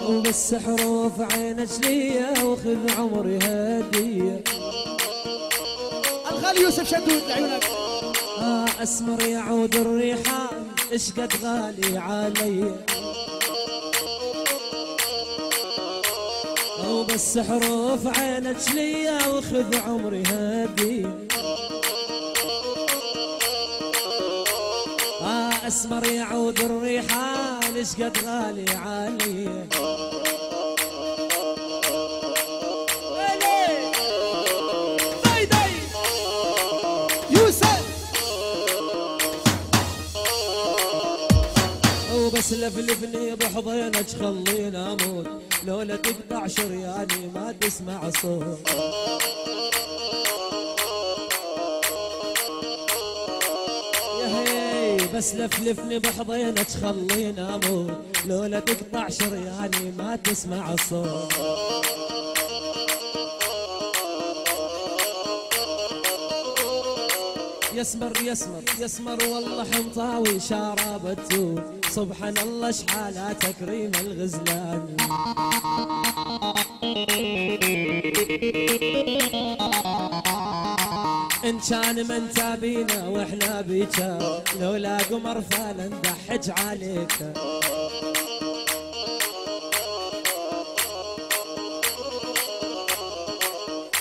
وبس حروف عينك ليا وخذ عمري هدية. الغالي يوسف شدود لعيونك. اسمر يعود الريحان اشقد غالي علي، وبس حروف عينك ليا وخذ عمري هدية. اسمر يعود الريحان اشقد غالي علي. وبس لفلفني بحضنك خليني اموت، لولا تقطع شرياني ما تسمع صوت. يا هي بس لفلفني بحضنك خليني اموت، لولا تقطع شرياني ما تسمع صوت. يسمر يسمر يسمر والله حمطاوي شارب التوب، سبحان الله شحالة تكريم الغزلان. إن كان من تابينا وإحنا بيجا، لولا قمر فلا ندحج عليك.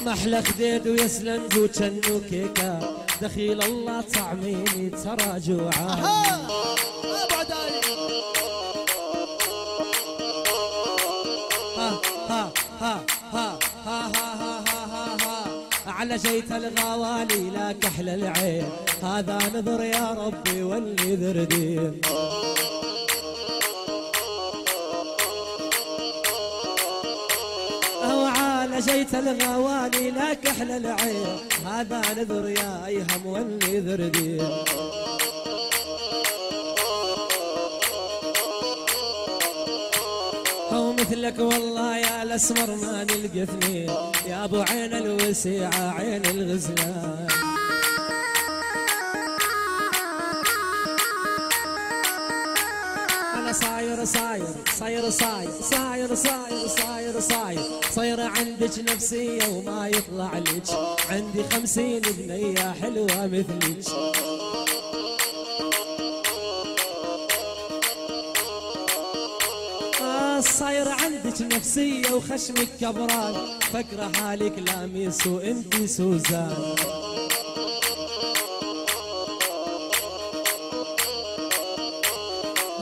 محلى خديد ويسلند وجنو كيكا، دخيل الله طعميني ترى جوعان. على جيت الغوالي لك احلى العين، هذا نذر يا ربي واللي ذردين. على جيت الغوالي لك احلى العين، هذا نذر يا ايهم واللي ذردين. هو مثلك والله يا الاسمر ما نلقى اثنين، يا ابو عين الوسيعه عين الغزلان. انا صاير صاير صاير صاير صاير صاير صاير صاير صاير عندك نفسيه وما يطلع لك، عندي 50 بنيه حلوه مثلك. صاير عندك نفسيه وخشمك كبران، فكره حالك لاميس وانتي سوزان.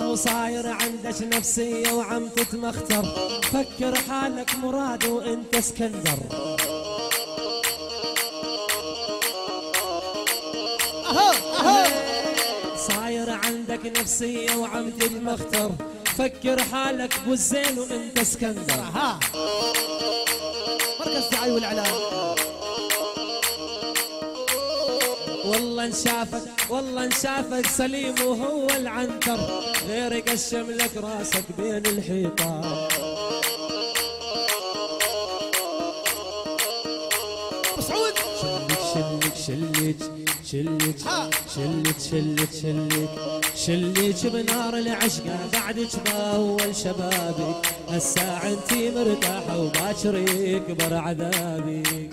وصاير عندك نفسيه وعم تتمختر، فكر حالك مراد وانت اسكندر. صاير عندك نفسيه وعم تتمختر، فكر حالك ابو الزين وانت اسكندر. مركز دعاية والاعلام. والله انشافك والله انشافك سليم وهو العنتر، غير يقشم لك راسك بين الحيطان. مسعود شلك شلك شلك شلك شلك شلك شلك بنار العشقة، بعدك بأول شبابك، الساعة انتي مرتاحة وباكر يكبر عذابك.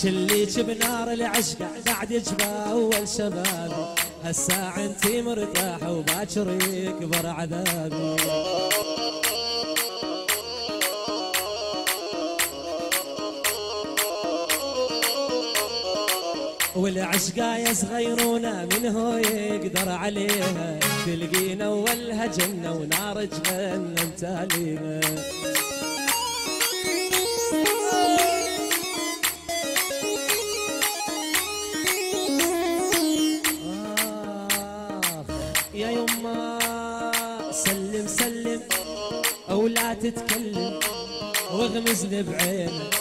شليك بنار العشقة، بعدك بأول شبابك، الساعة انتي مرتاحة وباكر يكبر عذابك. والعشقاية صغيرونة من هو يقدر عليها، تلقينا اولها جنة ونار جهنم تالينا. يا يما سلم سلم او لا تتكلم، واغمزني بعينك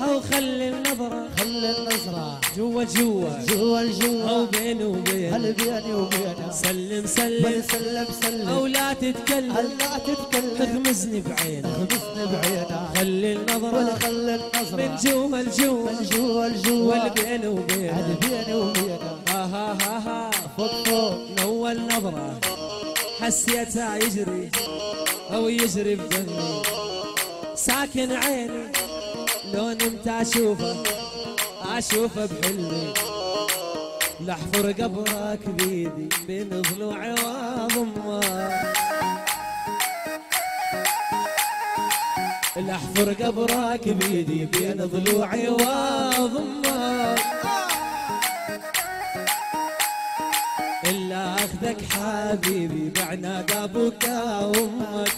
او خلي النظرة خلي النظرة جوا جوا جوا الجوا او بيني وبين هل بيني وبينها سلم سلم سلم سلم او لا تتكلم لا تتكلم تغمزني بعينك غمسني بعينها خلي النظرة خلي النظرة من جوا الجوا من جوا الجوا والبيني وبينها هل بيني وبينها ها ها ها فوق فوق من اول نظرة حسيتها يجري او يجري بدمي ساكن عيني لو نمت اشوفه بحلمي لحفر قبرك بيدي بين ضلوعي واضمك لحفر قبرك بيدي بين ضلوعي واضمك الا اخذك حبيبي بعناد ابوك وامك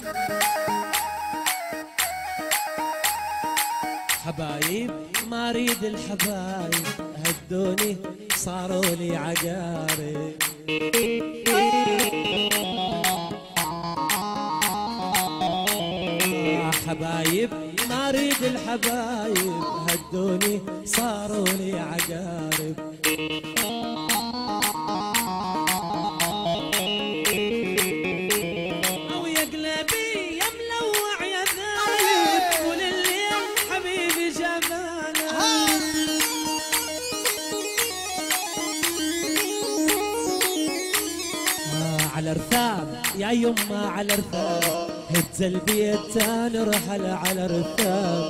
حبايب ما اريد الحبايب هدوني صاروا لي عقارب حبايب ما اريد الحبايب هدوني صاروا لي عقارب او يا قلبي يا ملوع يا ذايب طول الليل حبيبي جبانه على رثاب يا يما على رثاب هز البيت تاني رحل على رثاب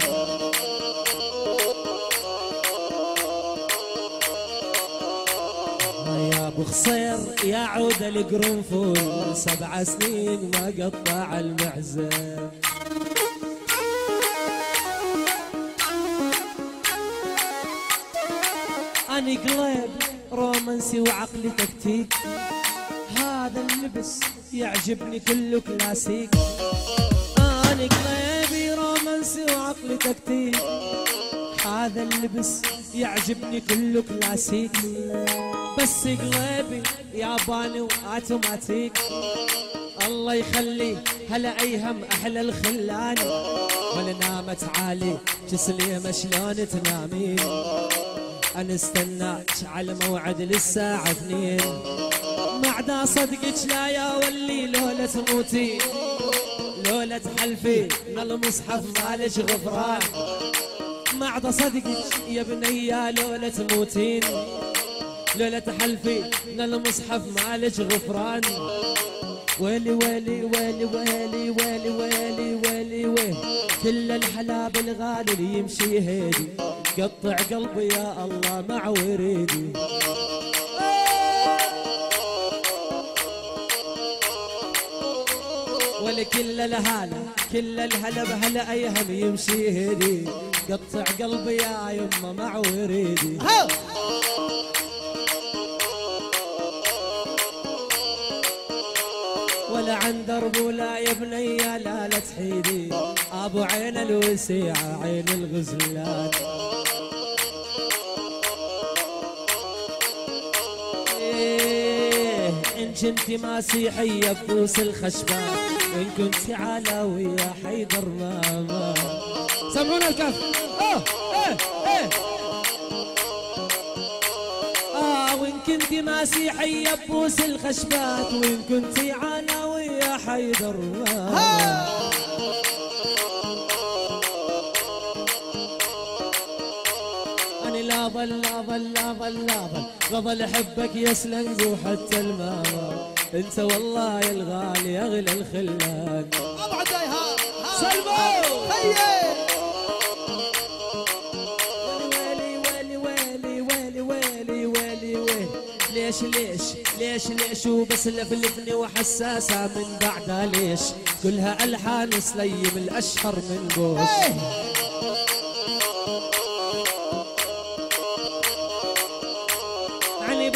يا ابو خصير يا عود القرنفل 7 سنين ما قطع المعزه اني قلب رومانسي وعقلي تكتيك هذا اللبس يعجبني كله كلاسيك أنا قلبي رومانسي وعقلي تكتيك هذا اللبس يعجبني كله كلاسيك بس قلبي ياباني واتوماتيك الله يخلي هلا ايهم احلى الخلان ولا نامت عالي تسليمه شلون تنامين انا استناك على موعد للساعه 2 ما عدا صدقك لا يا ولي لولا تموتي لولا تحلفي من المصحف مالش غفران ما عدا صدقك يا بنية لولا تموتين لولا تحلفي من المصحف مالش غفران ويلي ويلي ويلي ويلي ويلي ويلي ويلي ويلي كل الحلاب الغالي اللي يمشي هيدي قطع قلبي يا الله مع وريدي ولكل الهالة كل الهلا بهلا ايهم يمشي هيدي قطع قلبي يا يمه مع وريدي ولا عن درب ولا يا بني لا تحيدي ابو عين الوسيعه عين الغزلان إن كنتي مسيحية بفوس الخشبان وإن كنتي علاوية حيدر ماما سمعونا الكف وإن كنتي مسيحية بفوس الخشبات وإن كنتي علاوية حيدر ماما لا ظل لا ظل لا ظل لا ظل بظل احبك يا سلنقو حتى الماما انت والله يا الغالي اغلى الخلان ابعد ياها سلمو خيي ويلي ويلي ويلي ويلي ويلي ويلي ويلي ليش ليش ليش ليش وبس لفلفني وحساسة من بعدها ليش كلها الحان سليم الاشهر من بوش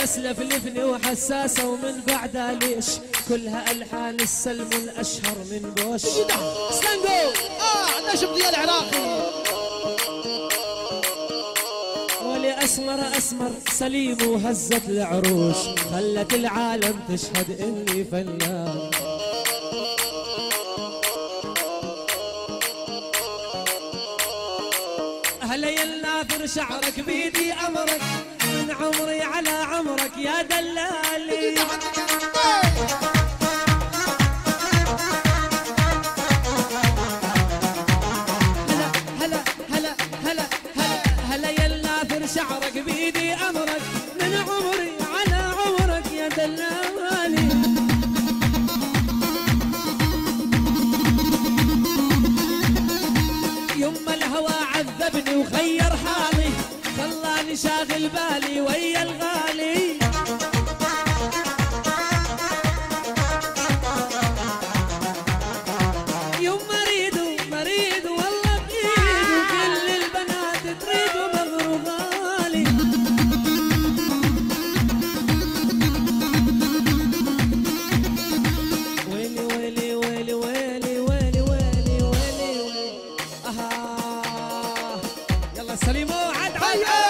بس لفلفني وحساسة ومن بعدها ليش كلها ألحان السلم الأشهر من بوش سلنقو عندنا شبدية العراقي ولي أسمر أسمر سليم وهزت العروش خلت العالم تشهد إني فنان هلا يا الناثر شعرك بيدي أمرك، من عمري على عمرك يا دلالي. هلا هلا هلا هلا هلا يا الناثر شعرك بيدي أمرك، من عمري على عمرك يا دلالي. يما الهوى عذبني وغير حالي، خلاني شاغل بالي ويا الغالي. يما مريد والله بإيد، وكل البنات تريد ومغرو غالي. ويلي ويلي ويلي ويلي ويلي ويلي ويلي ويلي. يلا سليمو عد يا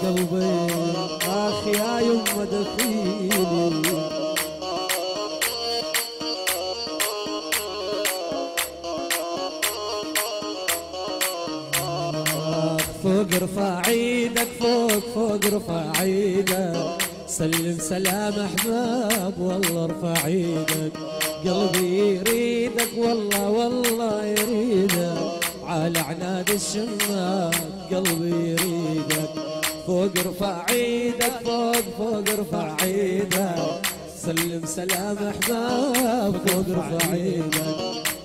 قلبي اخ يا يما دخيلي. فوق ارفع ايدك، فوق ارفع ايدك، سلم سلام احباب والله ارفع ايدك. قلبي يريدك والله يريدك، على عناد الشماك قلبي يريدك. فوق ارفع ايدك، فوق ارفع ايدك، سلم سلام احباب فوق ارفع ايدك.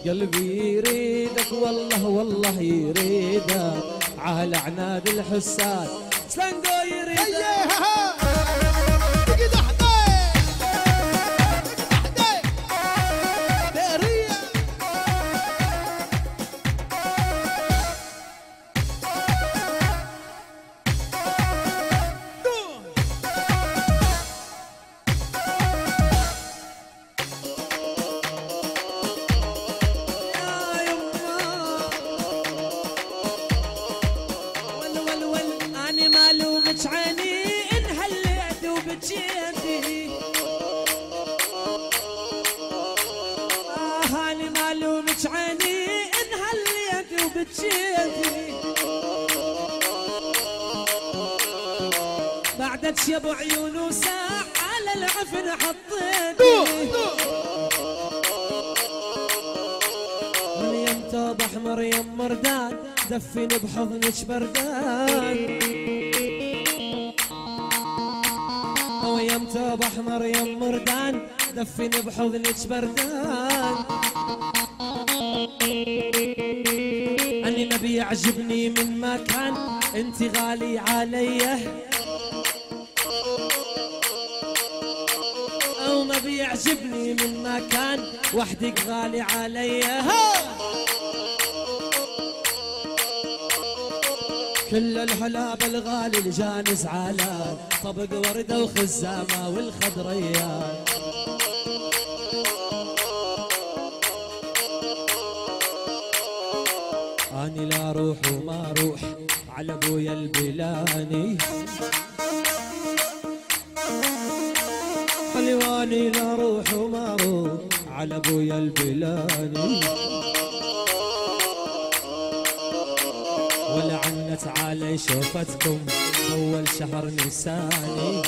قلبي يريدك والله يريدك، على عناد الحساد سلنجو يريدك. عيني ان هليت وبجيتي، هاني ما لومك عيني ان هليت وبجيتي. بعدك شب عيون وساع على العفن حطيتي. مريم توب احمر يم مردان، دفيني بحضنك بردان. يم توب احمر يم مردان، دفيني بحضنك بردان. اني ما بيعجبني من ما كان، انت غالي عليه. او ما بيعجبني من ما كان، وحدك غالي عليه. كل الحلاب الغالي الجاني زعلان، طبق وردة وخزامة والخضريان. اني لا اروح وما اروح على ابويا البلاني. حلواني لا اروح وما اروح على ابويا البلاني. ولعنت علي شوفتكم اول شهر نساني.